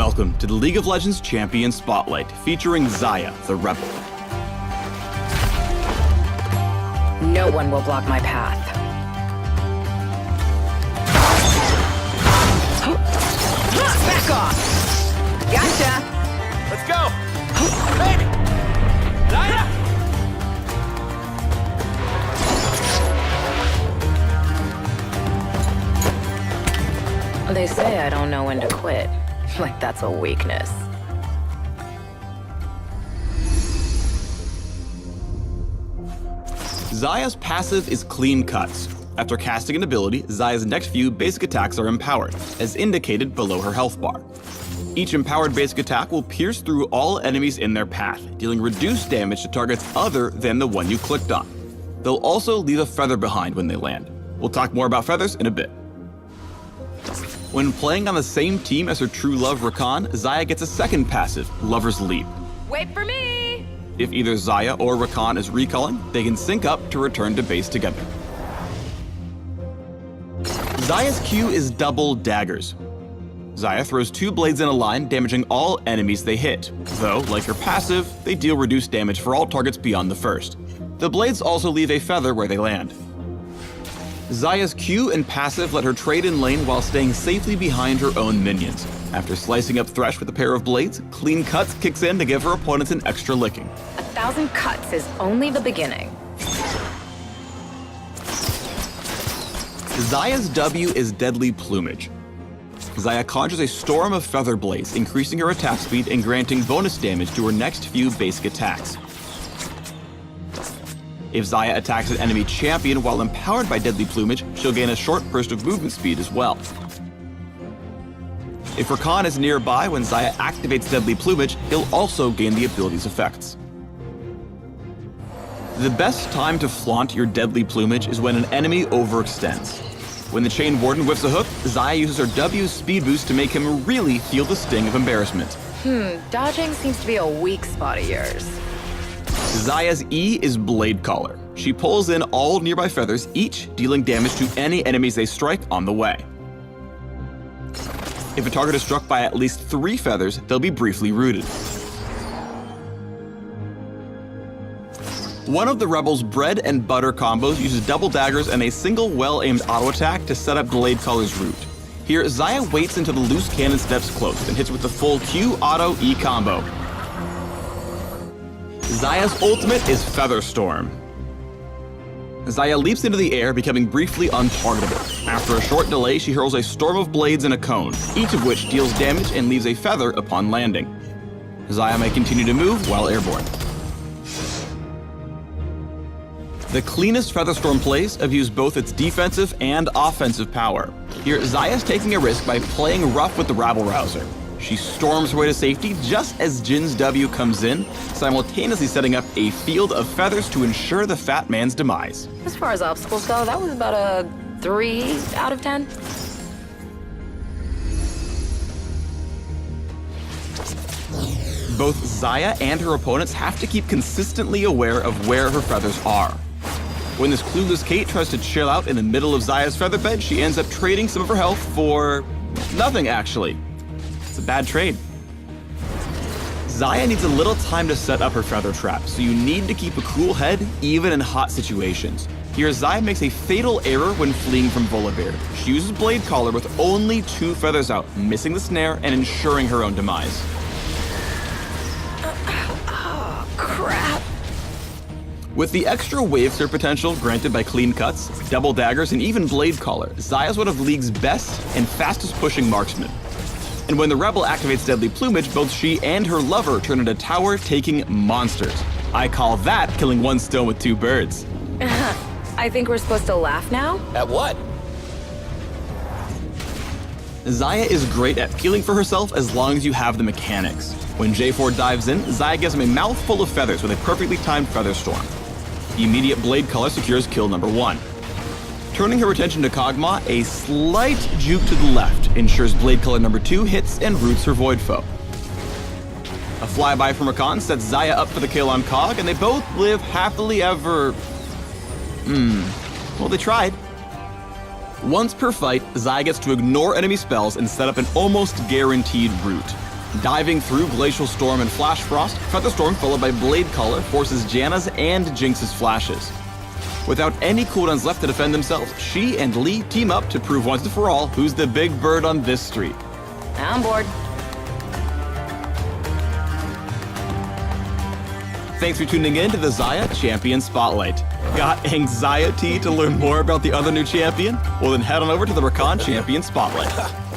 Welcome to the League of Legends Champion Spotlight, featuring Xayah, the Rebel. No one will block my path. Back off! Gotcha! Let's go! Baby! Xayah! They say I don't know when to quit. Like that's a weakness. Xayah's passive is Clean Cuts. After casting an ability, Xayah's next few basic attacks are empowered, as indicated below her health bar. Each empowered basic attack will pierce through all enemies in their path, dealing reduced damage to targets other than the one you clicked on. They'll also leave a feather behind when they land. We'll talk more about feathers in a bit. When playing on the same team as her true love Rakan, Xayah gets a second passive, Lover's Leap. Wait for me! If either Xayah or Rakan is recalling, they can sync up to return to base together. Xayah's Q is Double Daggers. Xayah throws two blades in a line, damaging all enemies they hit. Though, like her passive, they deal reduced damage for all targets beyond the first. The blades also leave a feather where they land. Xayah's Q and passive let her trade in lane while staying safely behind her own minions. After slicing up Thresh with a pair of blades, Clean Cuts kicks in to give her opponents an extra licking. 1,000 cuts is only the beginning. Xayah's W is Deadly Plumage. Xayah conjures a storm of feather blades, increasing her attack speed and granting bonus damage to her next few basic attacks. If Xayah attacks an enemy champion while empowered by Deadly Plumage, she'll gain a short burst of movement speed as well. If Rakan is nearby when Xayah activates Deadly Plumage, he'll also gain the ability's effects. The best time to flaunt your Deadly Plumage is when an enemy overextends. When the Chain Warden whiffs a hook, Xayah uses her W's speed boost to make him really feel the sting of embarrassment. Dodging seems to be a weak spot of yours. Xayah's E is Blade Caller. She pulls in all nearby feathers, each dealing damage to any enemies they strike on the way. If a target is struck by at least 3 feathers, they'll be briefly rooted. One of the Rebel's bread and butter combos uses double daggers and a single well-aimed auto attack to set up Blade Caller's route. Here, Xayah waits until the loose cannon steps close and hits with the full Q auto E combo. Xayah's ultimate is Feather Storm. Xayah leaps into the air, becoming briefly untargetable. After a short delay, she hurls a storm of blades and a cone, each of which deals damage and leaves a feather upon landing. Xayah may continue to move while airborne. The cleanest Featherstorm plays have used both its defensive and offensive power. Here, Xayah's taking a risk by playing rough with the rabble-rouser. She storms her way to safety just as Jin's W comes in, simultaneously setting up a field of feathers to ensure the fat man's demise. As far as obstacles go, that was about a 3 out of 10. Both Xayah and her opponents have to keep consistently aware of where her feathers are. When this clueless Kate tries to chill out in the middle of Xayah's feather bed, she ends up trading some of her health for nothing, actually. It's a bad trade. Xayah needs a little time to set up her feather trap, so you need to keep a cool head even in hot situations. Here, Xayah makes a fatal error when fleeing from Volibear. She uses Blade Caller with only 2 feathers out, missing the snare and ensuring her own demise. Oh, crap. With the extra wave clear potential granted by Clean Cuts, Double Daggers, and even Blade Caller, Xayah's one of League's best and fastest pushing marksmen. And when the Rebel activates Deadly Plumage, both she and her lover turn into tower-taking monsters. I call that killing one stone with 2 birds. I think we're supposed to laugh now? At what? Xayah is great at healing for herself as long as you have the mechanics. When J4 dives in, Xayah gives him a mouthful of feathers with a perfectly timed Feather Storm. The immediate Blade Caller secures kill number 1. Turning her attention to Kog'Maw, a slight juke to the left ensures Blade Caller number 2 hits and roots her Void Foe. A flyby from Rakan sets Xayah up for the kill on Kog, and they both live happily ever... well, they tried. Once per fight, Xayah gets to ignore enemy spells and set up an almost guaranteed route. Diving through Glacial Storm and Flash Frost, Feather Storm followed by Blade Color forces Janna's and Jinx's flashes. Without any cooldowns left to defend themselves, she and Lee team up to prove once and for all who's the big bird on this street. I'm bored. Thanks for tuning in to the Xayah Champion Spotlight. Got anxiety to learn more about the other new champion? Well then head on over to the Rakan Champion Spotlight.